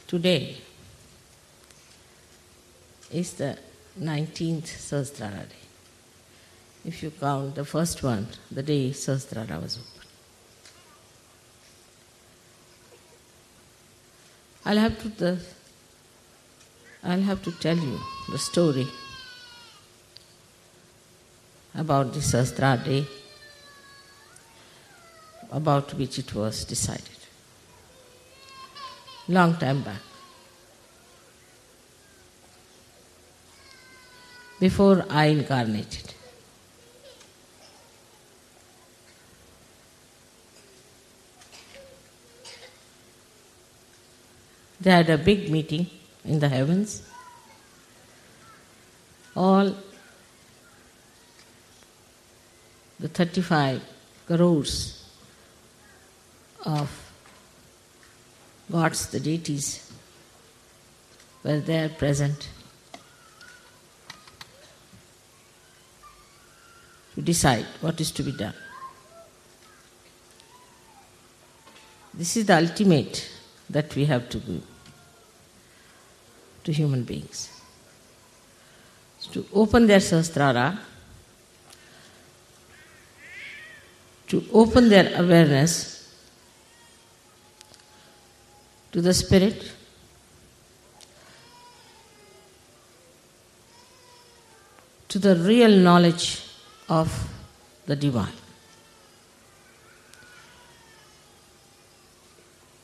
Today is the 19th Sahasrara day. If you count the first one, the day Sahasrara was opened. I'll have to tell you the story about the Sahasrara day, about which it was decided. Long time back. Before I incarnated. They had a big meeting in the heavens. All the 35 crores of gods, the deities, were there present to decide what is to be done. This is the ultimate that we have to do to human beings. To open their Sahasrara, to open their awareness to the Spirit, to the real knowledge of the Divine,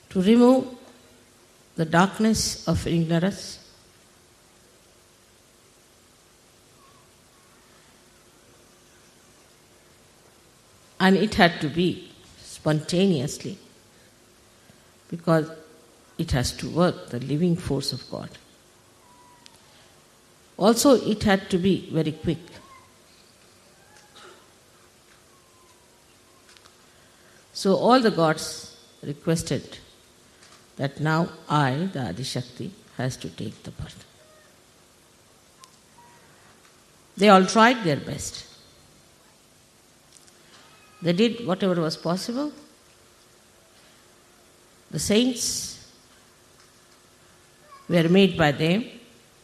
to remove the darkness of ignorance, and it had to be spontaneously because it has to work, the living force of God. Also, it had to be very quick. So all the gods requested that now I, the Adi-Shakti, has to take the part. They all tried their best. They did whatever was possible. The saints were made by them,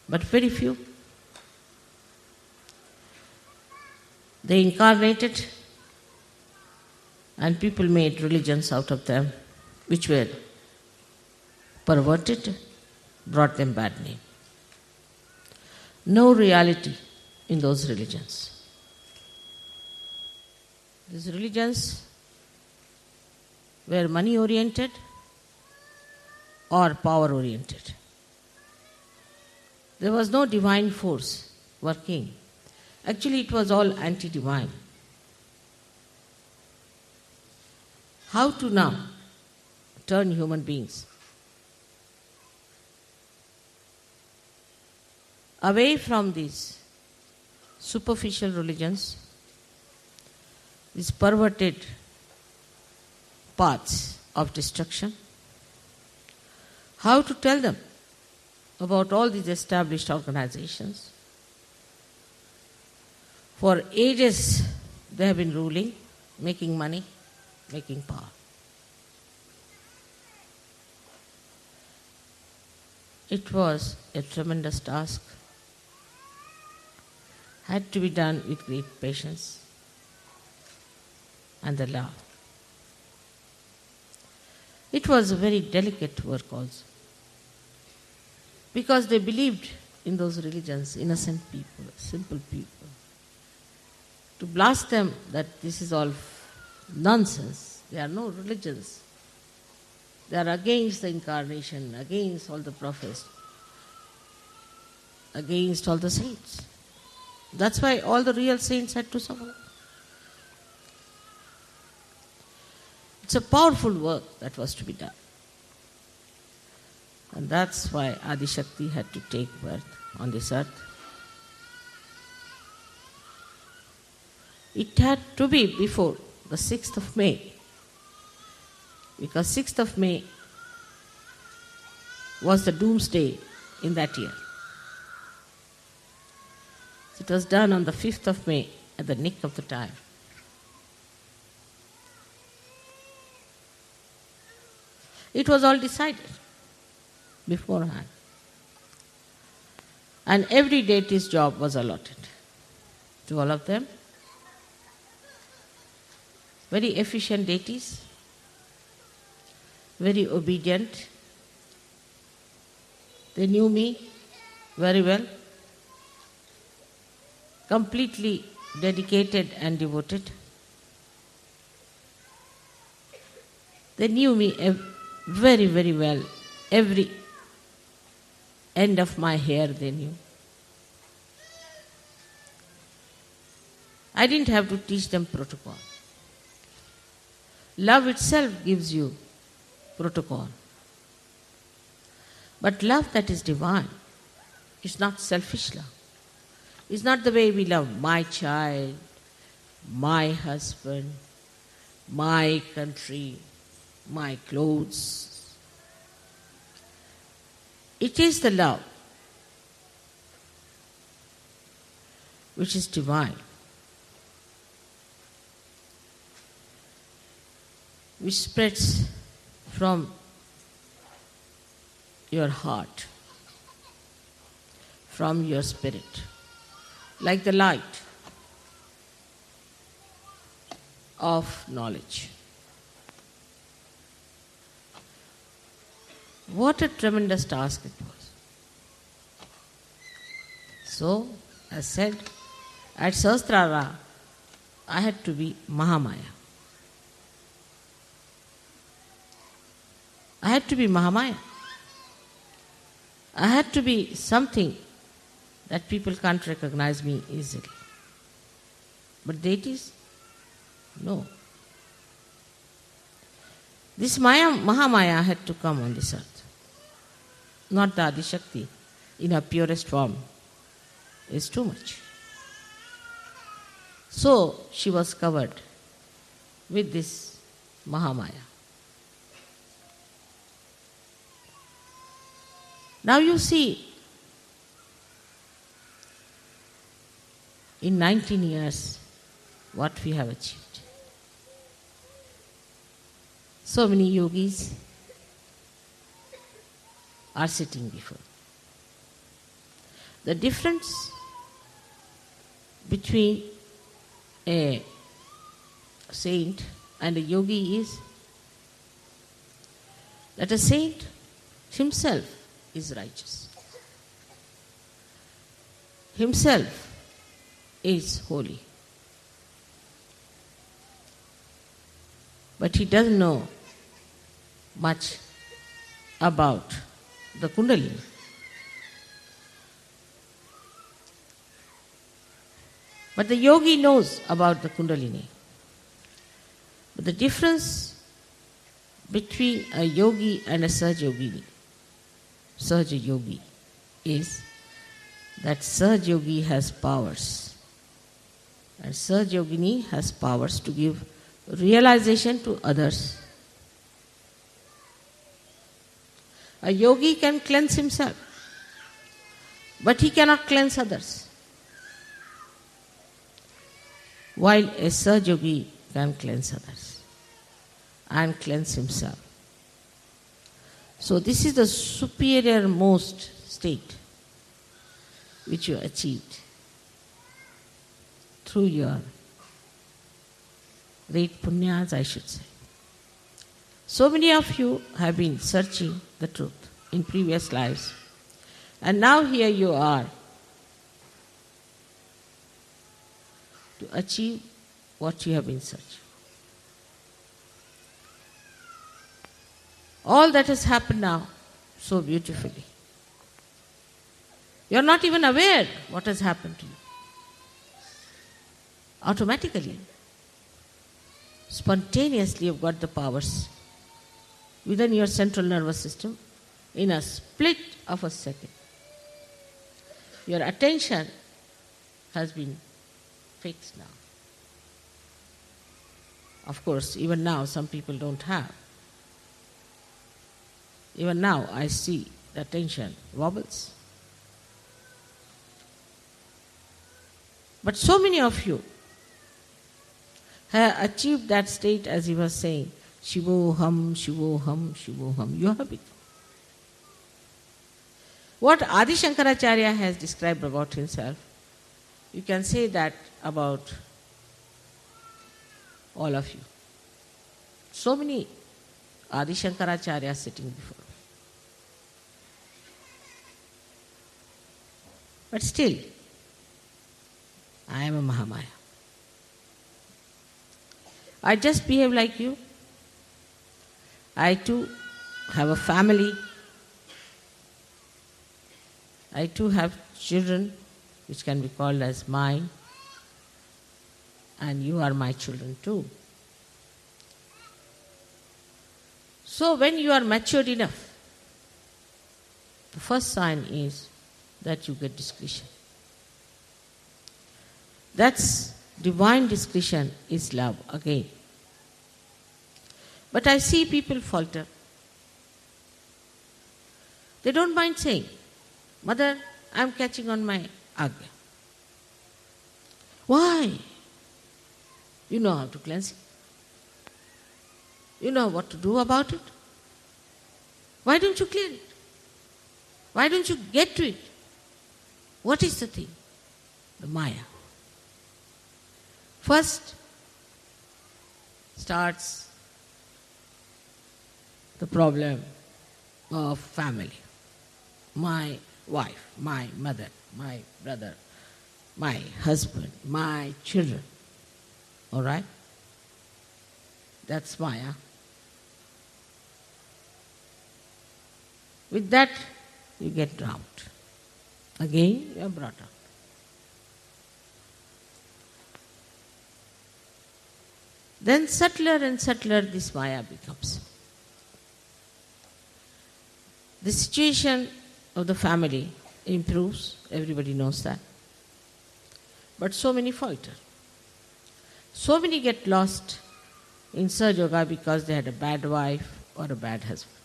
but very few. They incarnated, and people made religions out of them, which were perverted, brought them bad name. No reality in those religions. These religions were money-oriented or power-oriented. There was no divine force working. Actually, it was all anti-divine. How to now turn human beings away from these superficial religions, these perverted paths of destruction? How to tell them about all these established organizations? For ages they have been ruling, making money, making power. It was a tremendous task. Had to be done with great patience and the love. It was a very delicate work also, because they believed in those religions, innocent people, simple people. To blast them that this is all nonsense, there are no religions. They are against the incarnation, against all the prophets, against all the saints. That's why all the real saints had to suffer. It's a powerful work that was to be done. And that's why Adi-Shakti had to take birth on this earth. It had to be before the 6th of May, because 6th of May was the doomsday in that year. So it was done on the 5th of May at the nick of the time. It was all decided. beforehand. And every deity's job was allotted to all of them. Very efficient deities, very obedient. They knew me very well, completely dedicated and devoted. They knew me very, very well. Every end of my hair they knew. I didn't have to teach them protocol. Love itself gives you protocol. But love that is divine is not selfish love. It's not the way we love my child, my husband, my country, my clothes. It is the love which is divine, which spreads from your heart, from your spirit, like the light of knowledge. What a tremendous task it was. So, as said, at Sahasrara, I had to be Mahamaya. I had to be Mahamaya. I had to be something that people can't recognize me easily. But deities, no. This Mahamaya had to come on this earth. Not the Adishakti in her purest form is too much. So she was covered with this Mahamaya. Now you see, in 19 years, what we have achieved. So many yogis are sitting before. The difference between a saint and a yogi is that a saint himself is righteous. Himself is holy. But he doesn't know much about the Kundalini. But the yogi knows about the Kundalini. But the difference between a yogi and a Sahaja Yogi is that Sahaja Yogi has powers. And Sahaja Yogini has powers to give realization to others. A yogi can cleanse himself, but he cannot cleanse others. While a Sahaja Yogi can cleanse others and cleanse himself. So this is the superior most state which you achieved through your great punyas, I should say. So many of you have been searching the truth in previous lives, and now here you are to achieve what you have been searching. All that has happened now so beautifully. You are not even aware what has happened to you. Automatically, spontaneously you've got the powers within your central nervous system in a split of a second. Your attention has been fixed now. Of course, even now some people don't have. Even now I see the attention wobbles. But so many of you have achieved that state, as he was saying, Shivoham, Shivoham, Shivoham. You have it. What Adi Shankaracharya has described about himself, you can say that about all of you. So many Adi Shankaracharya sitting before. But still, I am a Mahamaya. I just behave like you. I too have a family. I too have children, which can be called as mine. And you are my children too. So when you are matured enough, the first sign is that you get discretion. That's divine discretion is love again. But I see people falter. They don't mind saying, Mother, I'm catching on my agya. Why? You know how to cleanse it. You know what to do about it. Why don't you clear it? Why don't you get to it? What is the thing? The Maya. First starts the problem of family. My wife, my mother, my brother, my husband, my children. All right? That's Maya. With that, you get drowned. Again, you are brought up. Then subtler and subtler this Maya becomes. The situation of the family improves, everybody knows that. But so many falter. So many get lost in Sahaja Yoga because they had a bad wife or a bad husband.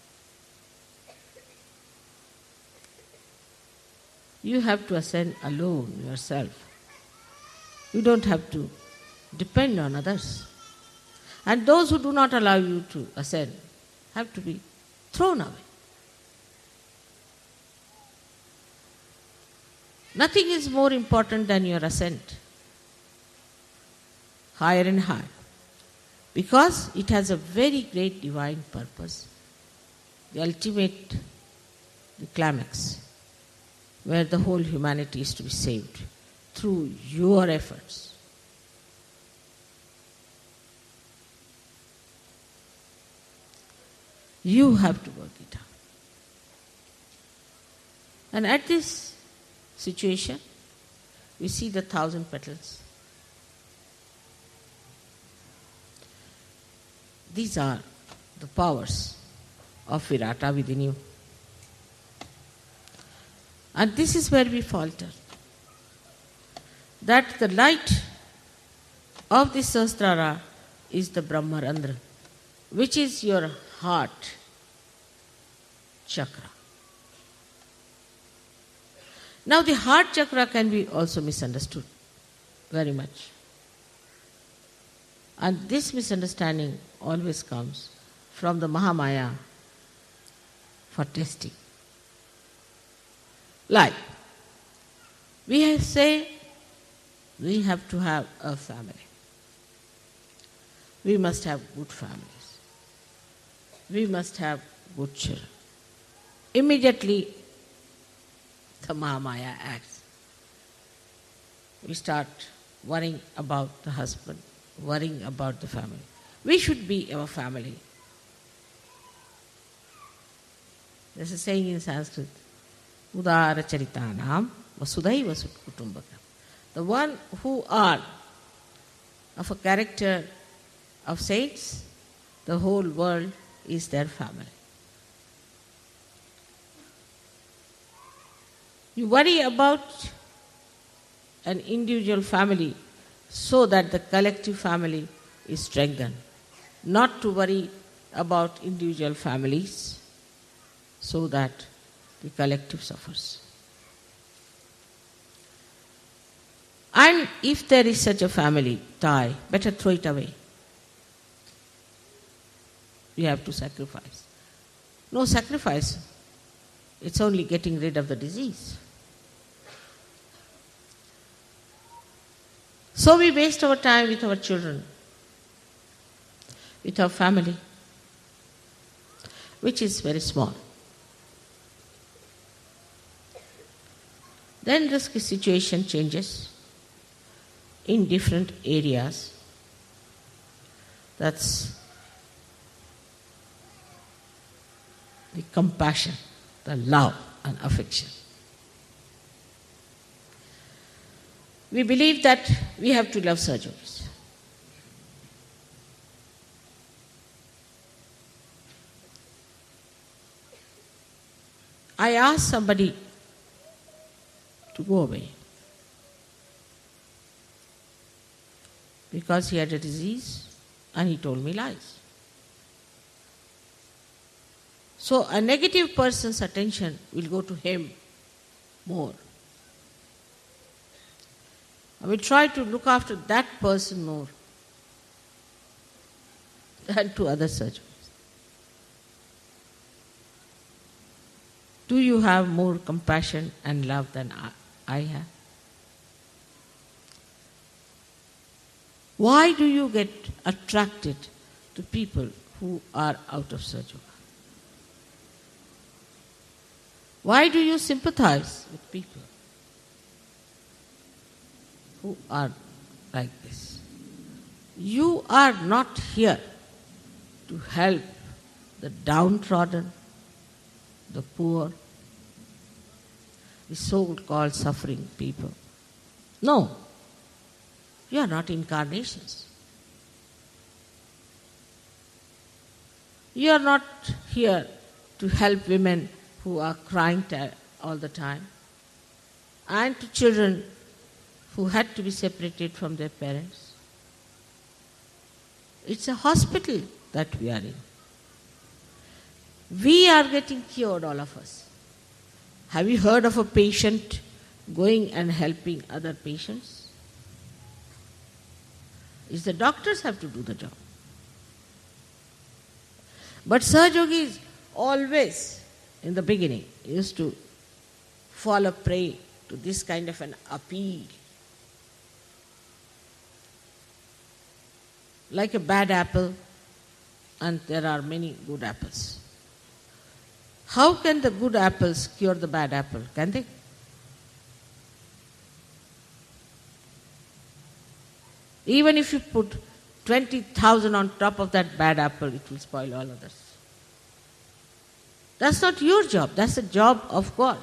You have to ascend alone yourself. You don't have to depend on others. And those who do not allow you to ascend have to be thrown away. Nothing is more important than your ascent, higher and higher, because it has a very great divine purpose, the ultimate, the climax, where the whole humanity is to be saved through your efforts. You have to work it out. And at this situation, we see the 1,000 petals. These are the powers of Virata within you. And this is where we falter. That the light of the Sahasrara is the Brahmarandra, which is your heart chakra. Now the heart chakra can be also misunderstood very much. And this misunderstanding always comes from the Mahamaya for testing. Like, we say we have to have a family. We must have good families. We must have good children. Immediately, the Mahamaya acts. We start worrying about the husband, worrying about the family. We should be our family. There's a saying in Sanskrit, Udara Charitanam Vasudhaiva Kutumbakam. The one who are of a character of saints, the whole world is their family. You worry about an individual family so that the collective family is strengthened. Not to worry about individual families so that the collective suffers. And if there is such a family tie, better throw it away. You have to sacrifice. No sacrifice It's only getting rid of the disease. So we waste our time with our children, with our family, which is very small. Then the situation changes in different areas. That's the compassion, the love and affection. We believe that we have to love surgeries. I asked somebody to go away because he had a disease and he told me lies. So a negative person's attention will go to him more. I will try to look after that person more than to other surgeons. Do you have more compassion and love than I have? Why do you get attracted to people who are out of surgery? Why do you sympathize with people who are like this? You are not here to help the downtrodden, the poor, the so-called suffering people. No, you are not incarnations. You are not here to help women who are crying all the time, and to children who had to be separated from their parents. It's a hospital that we are in. We are getting cured, all of us. Have you heard of a patient going and helping other patients? It's the doctors have to do the job. But Sahajogis always, in the beginning, used to fall a prey to this kind of an appeal. Like a bad apple, and there are many good apples. How can the good apples cure the bad apple? Can they? Even if you put 20,000 on top of that bad apple, it will spoil all others. That's not your job. That's the job of God.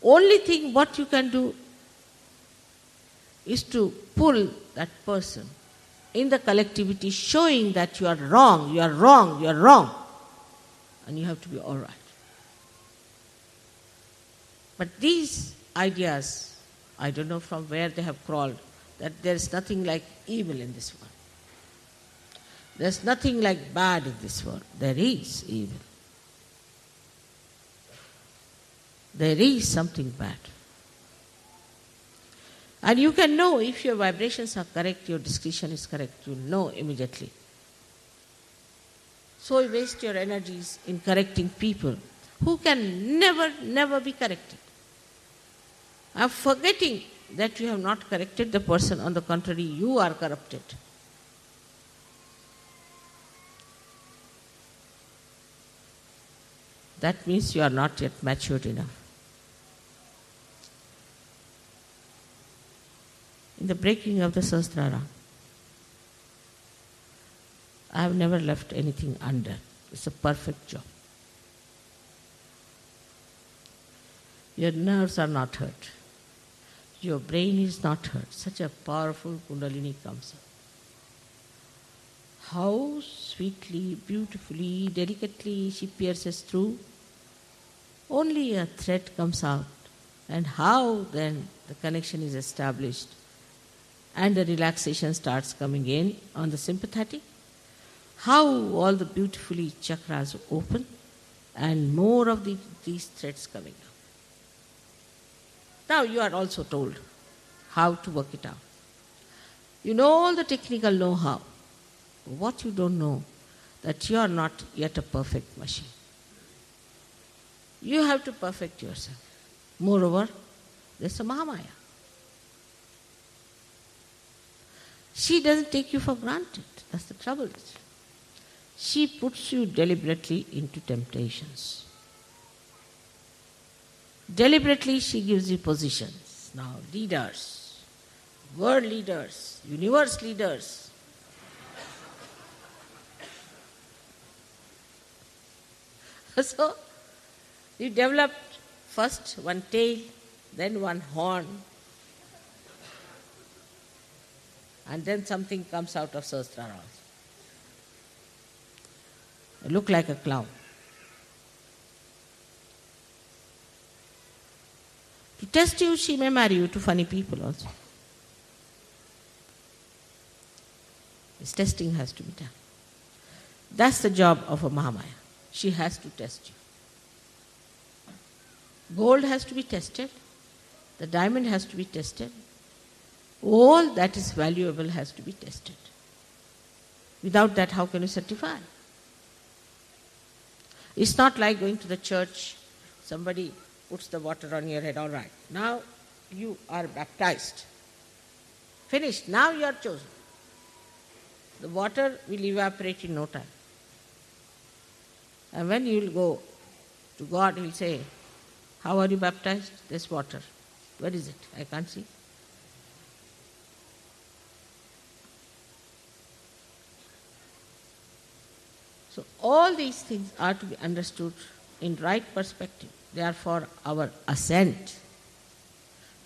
Only thing what you can do is to pull that person in the collectivity, showing that you are wrong, you are wrong, you are wrong, and you have to be all right. But these ideas, I don't know from where they have crawled, that there is nothing like evil in this world. There's nothing like bad in this world. There is evil. There is something bad. And you can know if your vibrations are correct, your discretion is correct. You know immediately. So you waste your energies in correcting people who can never be corrected. I'm forgetting that you have not corrected the person. On the contrary, you are corrupted. That means you are not yet matured enough. In the breaking of the Sahasrara, I have never left anything under. It's a perfect job. Your nerves are not hurt. Your brain is not hurt. Such a powerful Kundalini comes up. How sweetly, beautifully, delicately she pierces through. Only a thread comes out. And how then the connection is established and the relaxation starts coming in on the sympathetic. How all the beautifully chakras open and more of these threads coming up. Now you are also told how to work it out. You know all the technical know-how. What you don't know, that you are not yet a perfect machine. You have to perfect yourself. Moreover, there's a Mahamaya. She doesn't take you for granted. That's the trouble. She puts you deliberately into temptations. Deliberately she gives you positions. Now, leaders, world leaders, universe leaders. So, you developed first one tail, then one horn, and then something comes out of Sahasrara also. You look like a clown. To test you, she may marry you to funny people also. This testing has to be done. That's the job of a Mahamaya. She has to test you. Gold has to be tested. The diamond has to be tested. All that is valuable has to be tested. Without that, how can you certify? It's not like going to the church, somebody puts the water on your head, all right. Now you are baptized. Finished. Now you are chosen. The water will evaporate in no time. And when you will go to God, He will say, how are you baptized? This water. Where is it? I can't see. So all these things are to be understood in right perspective. They are for our ascent,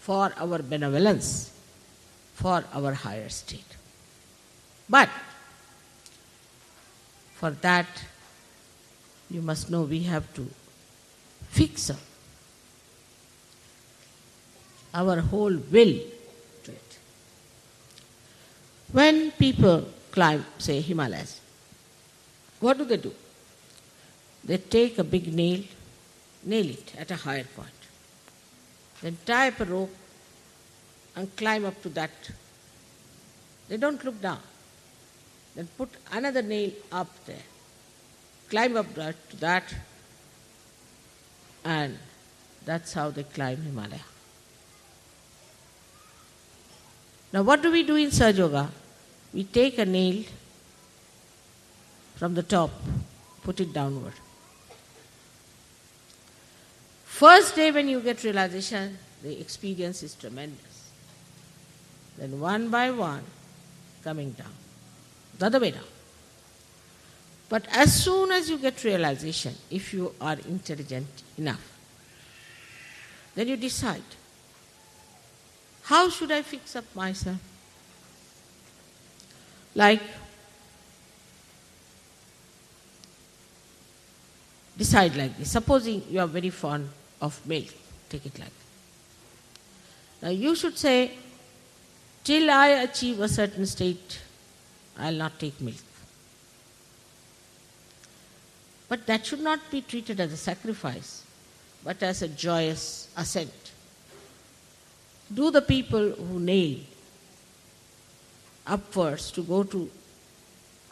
for our benevolence, for our higher state. But for that, you must know we have to fix up our whole will to it. When people climb, say, Himalayas, what do? They take a big nail it at a higher point, then tie up a rope and climb up to that. They don't look down. Then put another nail up there, climb up to that, and that's how they climb Himalaya. Now what do we do in Sahaja Yoga? We take a nail from the top, put it downward. First day when you get realization, the experience is tremendous. Then one by one, coming down. The other way down. But as soon as you get realization, if you are intelligent enough, then you decide, how should I fix up myself? Like, decide like this. Supposing you are very fond of milk, take it like that. Now you should say, till I achieve a certain state, I will not take milk. But that should not be treated as a sacrifice, but as a joyous ascent. Do the people who nail upwards to go to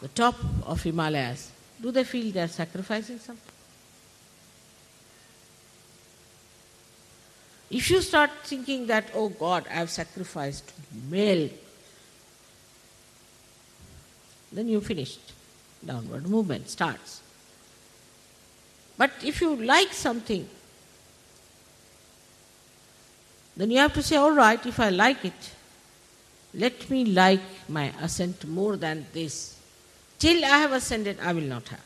the top of Himalayas, do they feel they are sacrificing something? If you start thinking that, oh God, I have sacrificed milk, then you finished. Downward movement starts. But if you like something, then you have to say, all right, if I like it, let me like my ascent more than this. Till I have ascended, I will not have.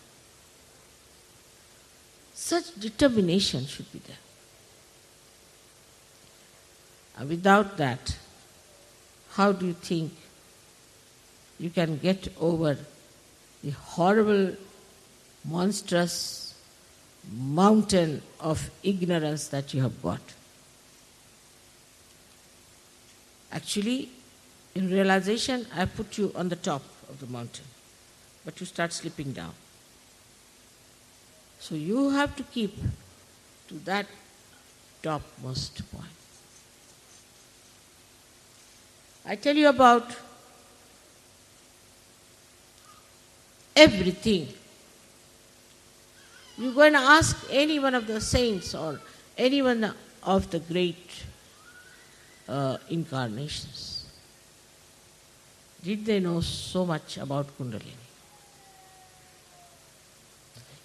Such determination should be there. And without that, how do you think you can get over the horrible, monstrous mountain of ignorance that you have got? Actually, in realization, I put you on the top of the mountain, but you start slipping down. So you have to keep to that topmost point. I tell you about everything You go and ask any one of the saints or any one of the great incarnations. Did they know so much about Kundalini?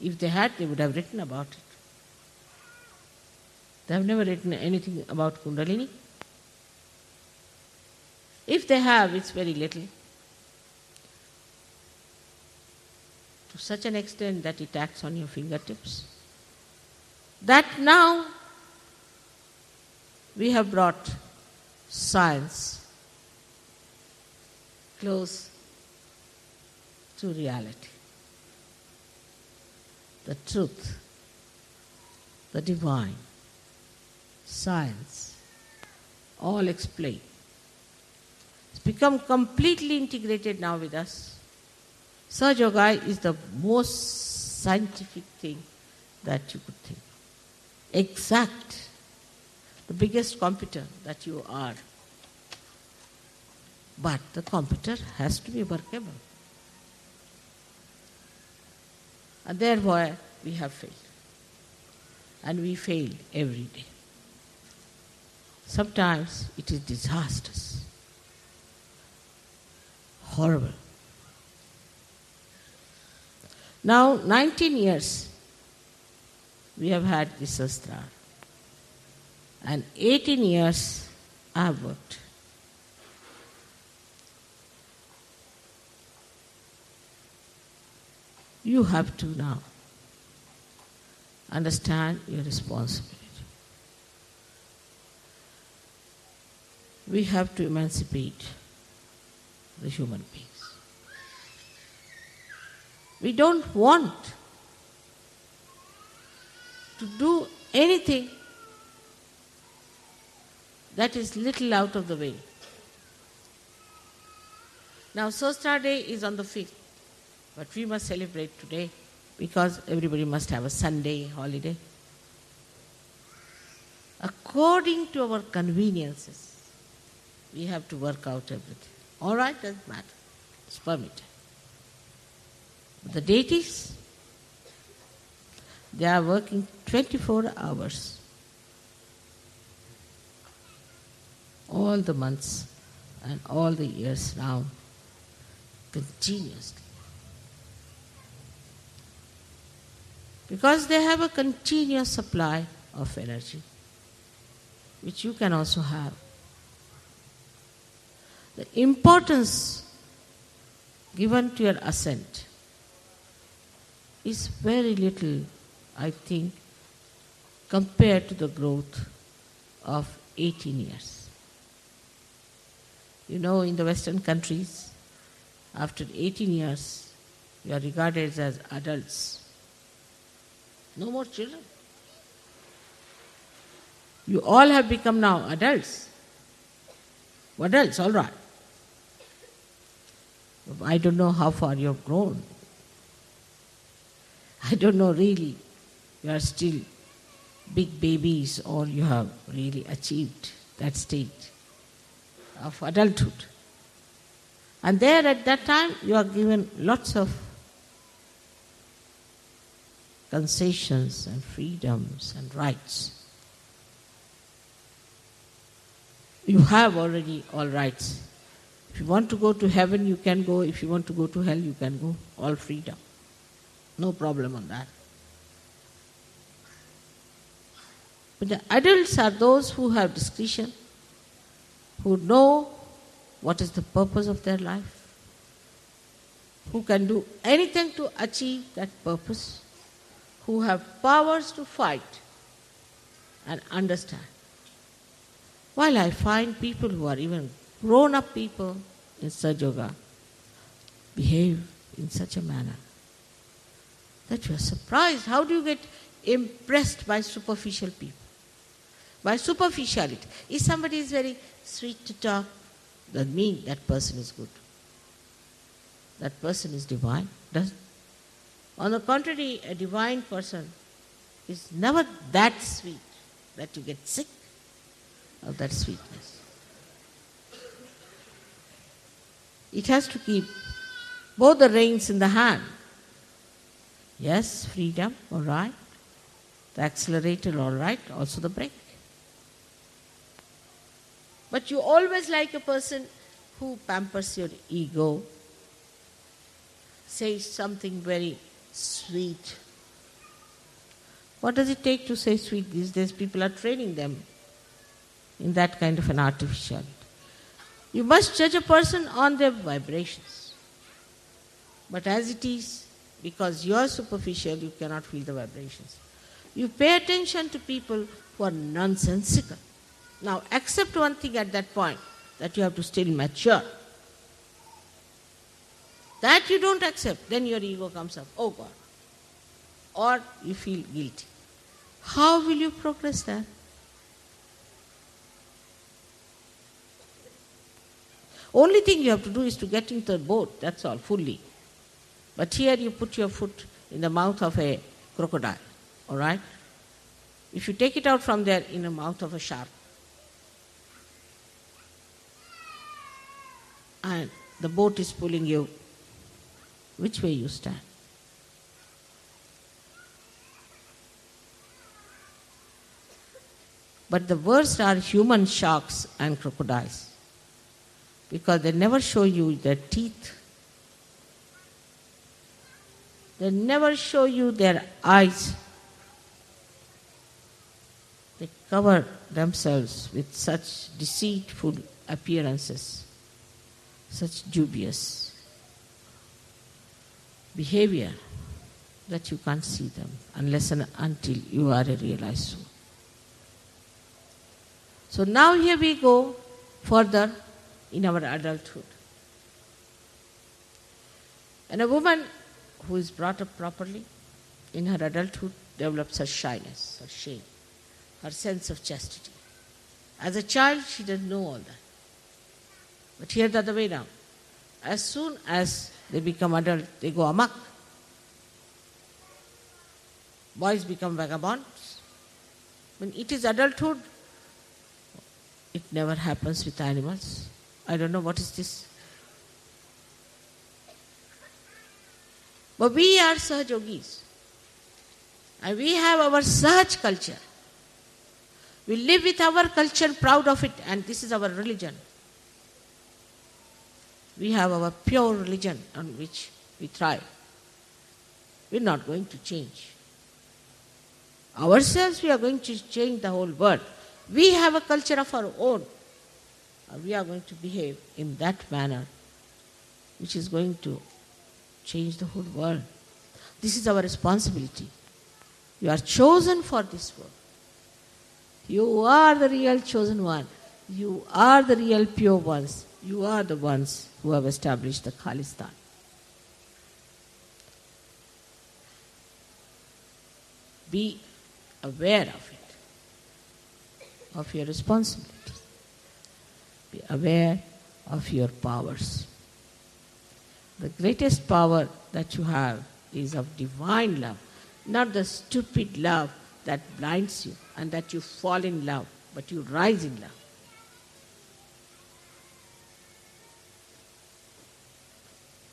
If they had, they would have written about it. They have never written anything about Kundalini. If they have, it's very little. To such an extent that it acts on your fingertips. That now we have brought science close to reality. The truth, the divine, science, all explained. It's become completely integrated now with us. Sahaja Yoga is the most scientific thing that you could think. Exact, the biggest computer that you are. But the computer has to be workable. And therefore we have failed. And we fail every day. Sometimes it is disastrous, horrible. Now 19 years we have had this Shastra, and 18 years I have worked. You have to now understand your responsibility. We have to emancipate the human beings. We don't want to do anything that is little out of the way. Now, Shastra Day is on the 5th, but we must celebrate today because everybody must have a Sunday holiday. According to our conveniences, we have to work out everything. All right, doesn't matter. It's permitted. But the deities, they are working 24 hours. All the months and all the years now, continuously. Because they have a continuous supply of energy, which you can also have. The importance given to your ascent is very little, I think, compared to the growth of 18 years. You know, in the Western countries, after 18 years, you are regarded as adults. No more children. You all have become now adults. Adults, all right. I don't know how far you have grown. I don't know really. You are still big babies or you have really achieved that state of adulthood. And there at that time you are given lots of concessions and freedoms and rights. You have already all rights. If you want to go to heaven, you can go. If you want to go to hell, you can go. All freedom. No problem on that. But the adults are those who have discretion, who know what is the purpose of their life, who can do anything to achieve that purpose, who have powers to fight and understand. While I find people who are even grown-up people in Sahaja Yoga behave in such a manner that you are surprised. How do you get impressed by superficial people? By superficiality. If somebody is very sweet to talk, doesn't mean that person is good. That person is divine. Doesn't. On the contrary, a divine person is never that sweet that you get sick of that sweetness. It has to keep both the reins in the hand. Yes, freedom, all right. The accelerator, all right. Also the brake. But you always like a person who pampers your ego, says something very sweet. What does it take to say sweet these days? People are training them in that kind of an artificiality. You must judge a person on their vibrations. But as it is, because you are superficial, you cannot feel the vibrations. You pay attention to people who are nonsensical. Now, accept one thing at that point, that you have to still mature. That you don't accept, then your ego comes up, oh God. Or you feel guilty. How will you progress there? Only thing you have to do is to get into the boat, that's all, fully. But here you put your foot in the mouth of a crocodile, all right? If you take it out from there in the mouth of a shark, and the boat is pulling you, which way you stand? But the worst are human sharks and crocodiles, because they never show you their teeth. They never show you their eyes. They cover themselves with such deceitful appearances, such dubious behavior, that you can't see them unless and until you are a realized soul. So now here we go further in our adulthood. And a woman who is brought up properly in her adulthood develops her shyness, her shame, her sense of chastity. As a child, she doesn't know all that. But here the other way now. As soon as they become adult, they go amok. Boys become vagabonds. When it is adulthood, it never happens with animals. I don't know what is this. But we are Sahajogis. And we have our Sahaj culture. We live with our culture, proud of it, and this is our religion. We have our pure religion on which we thrive. We're not going to change. Ourselves, we are going to change the whole world. We have a culture of our own. We are going to behave in that manner which is going to change the whole world. This is our responsibility. You are chosen for this work. You are the real chosen one. You are the real pure ones. You are the ones who have established the Khalistan. Be aware of it, of your responsibility. Be aware of your powers. The greatest power that you have is of divine love, not the stupid love that blinds you and that you fall in love, but you rise in love.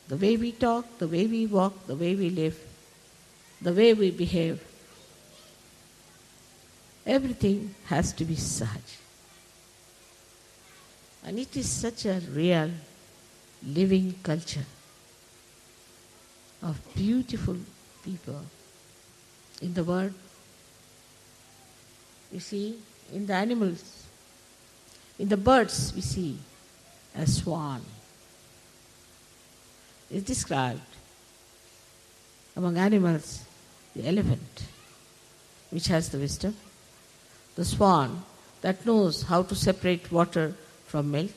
The way we talk, the way we walk, the way we live, the way we behave, everything has to be Sahaj. And it is such a real, living culture of beautiful people in the world. You see, in the animals, in the birds, we see a swan. Is described. Among animals, the elephant, which has the wisdom, the swan that knows how to separate water from milk.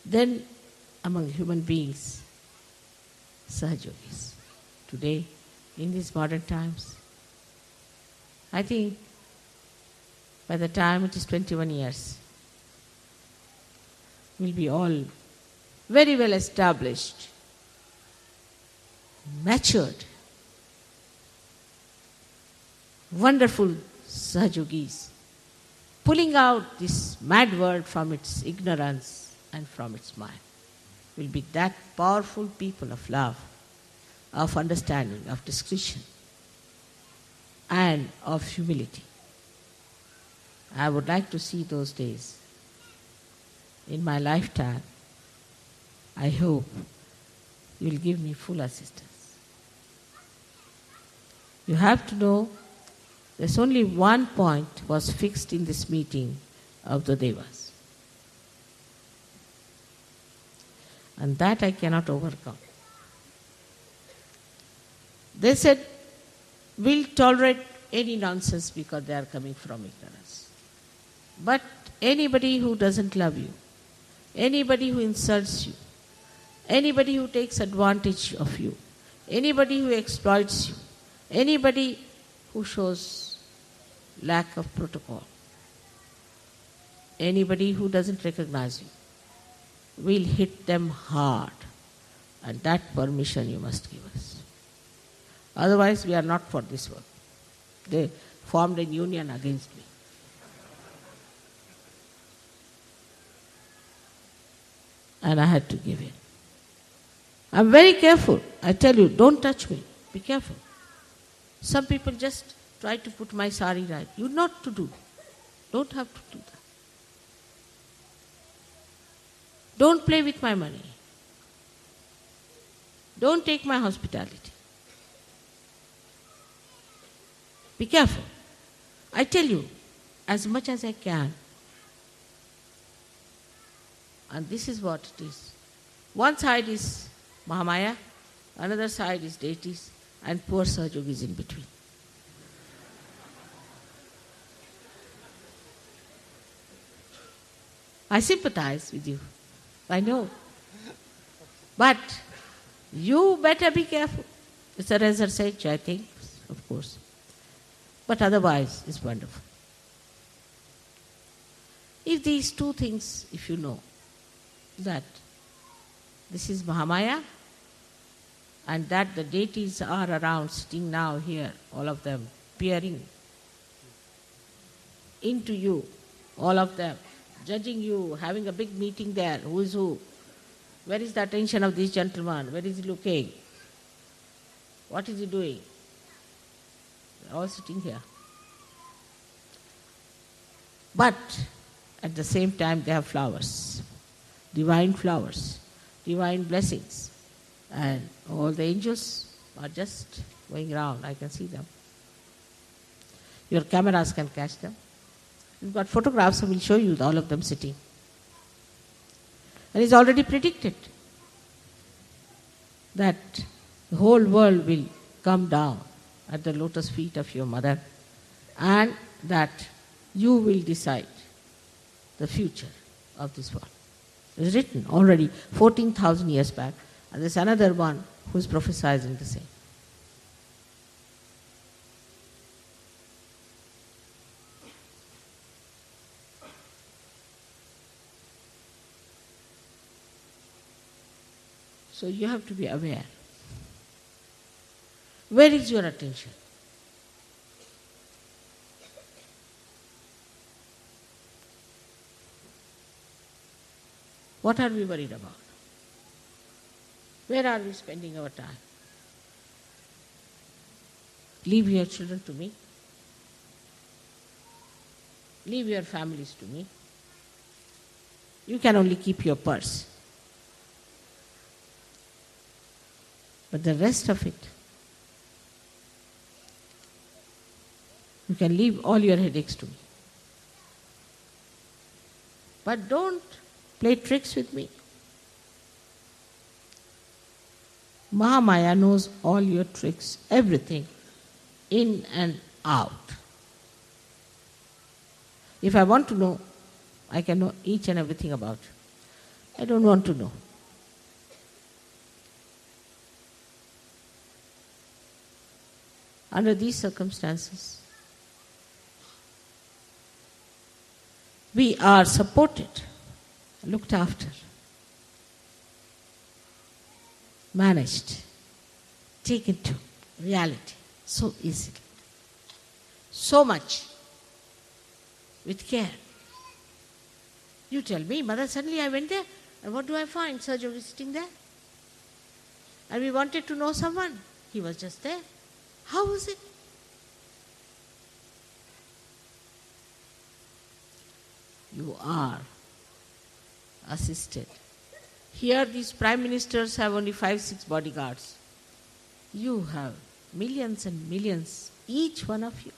Then among human beings, Sahajogis. Today, in these modern times, I think by the time it is 21 years, we'll be all very well established, matured, wonderful Sahajogis, pulling out this mad world from its ignorance and from its mind. will be that powerful people of love, of understanding, of discretion, and of humility. I would like to see those days in my lifetime. I hope you will give me full assistance. You have to know there's only one point was fixed in this meeting of the Devas. And that I cannot overcome. They said, we'll tolerate any nonsense because they are coming from ignorance. But anybody who doesn't love you, anybody who insults you, anybody who takes advantage of you, anybody who exploits you, anybody who shows lack of protocol, anybody who doesn't recognize you, we'll hit them hard. And that permission you must give us. Otherwise, we are not for this work. They formed a union against me. And I had to give in. I'm very careful. I tell you, don't touch me. Be careful. Some people just try to put my sari right. You not to do. Don't have to do that. Don't play with my money. Don't take my hospitality. Be careful. I tell you, as much as I can. And this is what it is. One side is Mahamaya, another side is deities, and poor Sahajog is in between. I sympathize with you. I know. But you better be careful. It's a research, I think, of course. But otherwise, it's wonderful. If these two things, if you know, that this is Mahamaya, and that the deities are around, sitting now here, all of them, peering into you, all of them, judging you, having a big meeting there, who is who, where is the attention of this gentleman, where is he looking, what is he doing? They are all sitting here. But at the same time they have flowers, divine blessings. And all the angels are just going around. I can see them. Your cameras can catch them. You've got photographs, I will show you all of them sitting. And it's already predicted that the whole world will come down at the lotus feet of your mother, and that you will decide the future of this world. It's written already 14,000 years back, and there's another one who's prophesizing the same. So you have to be aware. Where is your attention? What are we worried about? Where are we spending our time? Leave your children to me. Leave your families to me. You can only keep your purse. But the rest of it, you can leave all your headaches to me. But don't play tricks with me. Mahamaya knows all your tricks, everything, in and out. If I want to know, I can know each and everything about you. I don't want to know. Under these circumstances, we are supported, looked after, managed, taken to reality so easily, so much, with care. You tell me, Mother, suddenly I went there, And what do I find? Sergio was sitting there. And we wanted to know someone. He was just there. How was it? You are assisted. Here these prime ministers have only 5-6 bodyguards. You have millions and millions, each one of you.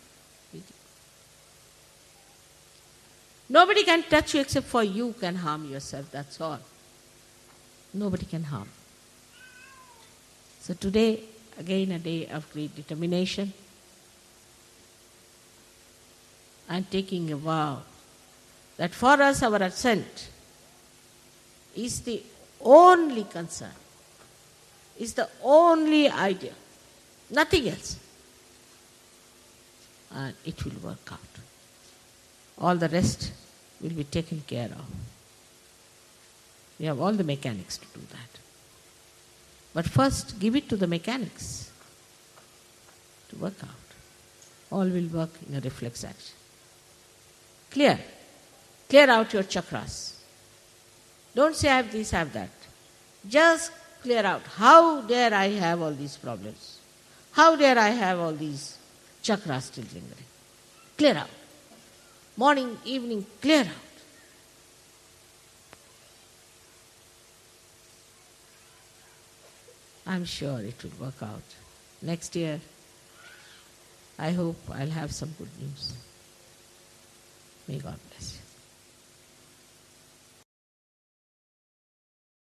Nobody can touch you except for you can harm yourself, that's all. Nobody can harm. So today, again a day of great determination. I am taking a vow that for us our ascent is the only concern, is the only idea, nothing else. And it will work out. All the rest will be taken care of. We have all the mechanics to do that. But first, give it to the mechanics to work out. All will work in a reflex action. Clear. Clear out your chakras. Don't say I have this, I have that. Just clear out. How dare I have all these problems? How dare I have all these chakras still lingering? Clear out. Morning, evening, clear out. I'm sure it will work out. Next year, I hope I'll have some good news. May God bless you.